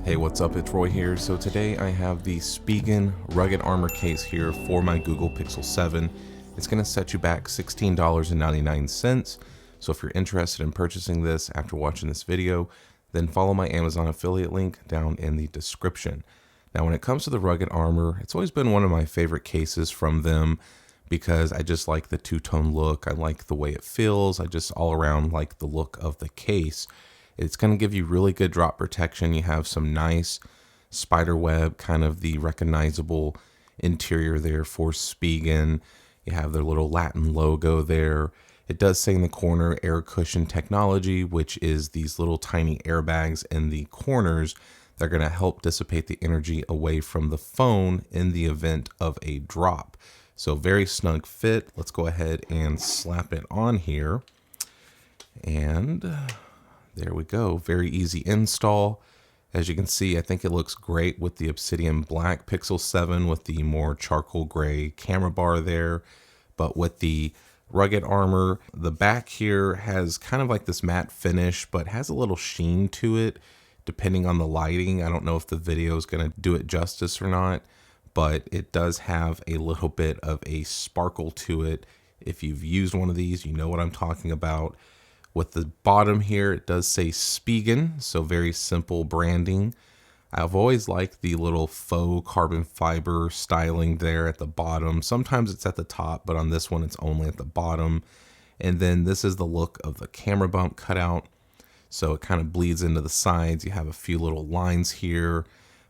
Hey, what's up? It's Roy here. So today I have the Spigen rugged armor case here for my Google Pixel 7. It's going to set you back $16.99. So if you're interested in purchasing this after watching this video, then follow my Amazon affiliate link down in the description. Now, when it comes to the rugged armor, it's always been one of my favorite cases from them because I just like the two-tone look. I like the way it feels. I just all around like the look of the case. It's going to give you really good drop protection. You have some nice spider web, kind of the recognizable interior there for Spigen. You have their little Latin logo there. It does say in the corner air cushion technology, which is these little tiny airbags in the corners that are going to help dissipate the energy away from the phone in the event of a drop. So very snug fit. Let's go ahead and slap it on here. And there we go. Very easy install. As you can see, I think it looks great with the Obsidian Black Pixel 7 with the more charcoal gray camera bar there. But with the rugged armor, the back here has kind of like this matte finish, but has a little sheen to it depending on the lighting. I don't know if the video is going to do it justice or not, but it does have a little bit of a sparkle to it. If you've used one of these, you know what I'm talking about. With the bottom here, it does say Spigen, so very simple branding. I've always liked the little faux carbon fiber styling there at the bottom. Sometimes it's at the top, but on this one, it's only at the bottom. And then this is the look of the camera bump cutout. So it kind of bleeds into the sides. You have a few little lines here,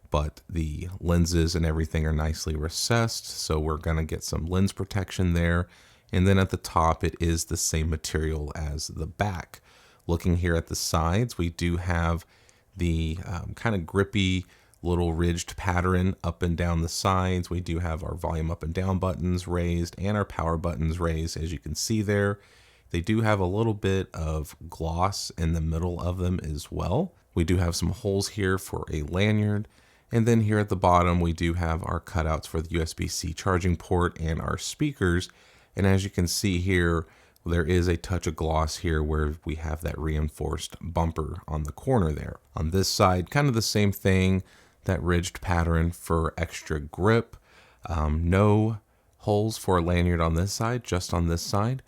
but the lenses and everything are nicely recessed. So we're going to get some lens protection there. And then at the top, it is the same material as the back. Looking here at the sides, we do have the kind of grippy little ridged pattern up and down the sides. We do have our volume up and down buttons raised and our power buttons raised, as you can see there. They do have a little bit of gloss in the middle of them as well. We do have some holes here for a lanyard. And then here at the bottom, we do have our cutouts for the USB-C charging port and our speakers. And as you can see here, there is a touch of gloss here where we have that reinforced bumper on the corner there. On this side, kind of the same thing, that ridged pattern for extra grip. No holes for a lanyard on this side, just on this side.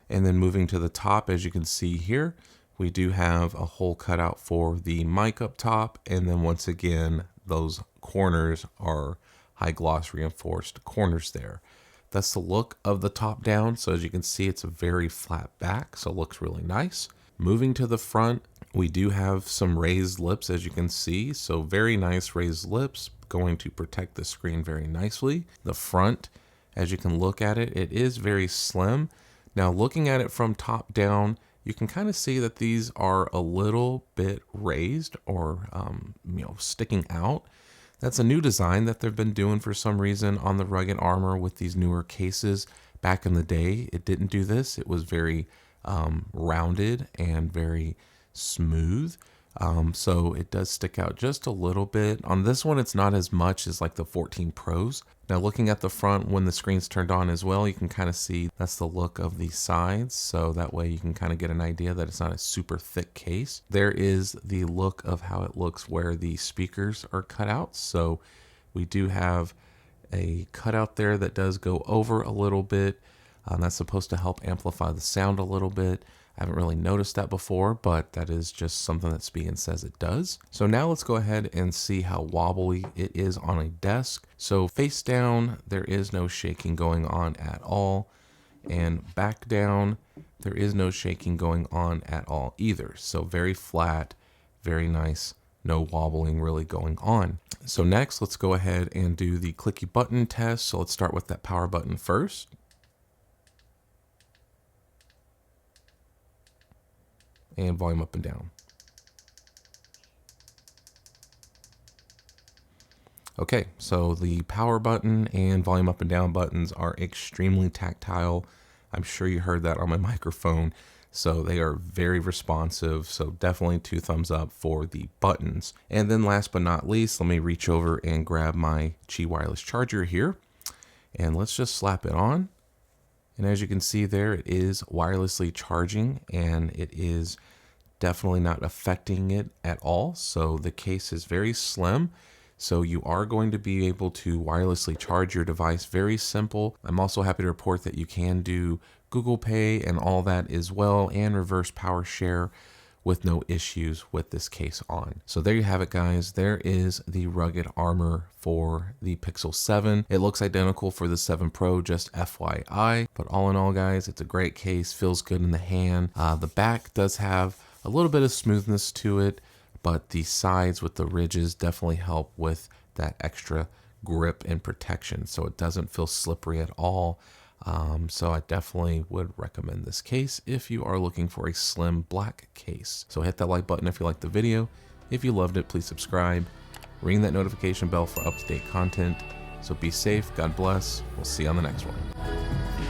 And then moving to the top, as you can see here, we do have a hole cut out for the mic up top. And then once again, those corners are high gloss reinforced corners there. That's the look of the top down. So as you can see, it's a very flat back, so it looks really nice. Moving to the front, we do have some raised lips, as you can see. So very nice raised lips, going to protect the screen very nicely. The front, as you can look at it, it is very slim. Now looking at it from top down, you can kind of see that these are a little bit raised or sticking out. That's a new design that they've been doing for some reason on the rugged armor with these newer cases. Back in the day, it didn't do this. It was very rounded and very smooth. So it does stick out just a little bit. On this one, it's not as much as like the 14 Pros. Now looking at the front, when the screen's turned on as well, you can kind of see that's the look of the sides. So that way you can kind of get an idea that it's not a super thick case. There is the look of how it looks where the speakers are cut out. So we do have a cutout there that does go over a little bit. That's supposed to help amplify the sound a little bit. I haven't really noticed that before, but that is just something that Spigen says it does. So now let's go ahead and see how wobbly it is on a desk. So face down, there is no shaking going on at all. And back down, there is no shaking going on at all either. So very flat, very nice, no wobbling really going on. So next, let's go ahead and do the clicky button test. So let's start with that power button first. And volume up and down. Okay, so the power button and volume up and down buttons are extremely tactile. I'm sure you heard that on my microphone. So they are very responsive. So definitely 2 thumbs up for the buttons. And then last but not least, let me reach over and grab my Qi wireless charger here. And let's just slap it on. And as you can see there, it is wirelessly charging and it is definitely not affecting it at all. So the case is very slim. So you are going to be able to wirelessly charge your device. Very simple. I'm also happy to report that you can do Google Pay and all that as well, and reverse power share with no issues with this case on. So there you have it, guys. There is the rugged armor for the Pixel 7. It looks identical for the 7 Pro, just FYI. But all in all, guys, it's a great case. Feels good in the hand. The back does have a little bit of smoothness to it, but the sides with the ridges definitely help with that extra grip and protection, so it doesn't feel slippery at all. So I definitely would recommend this case if you are looking for a slim black case. So hit that like button if you liked the video. If you loved it, please subscribe. Ring that notification bell for up-to-date content. So be safe, God bless. We'll see you on the next one.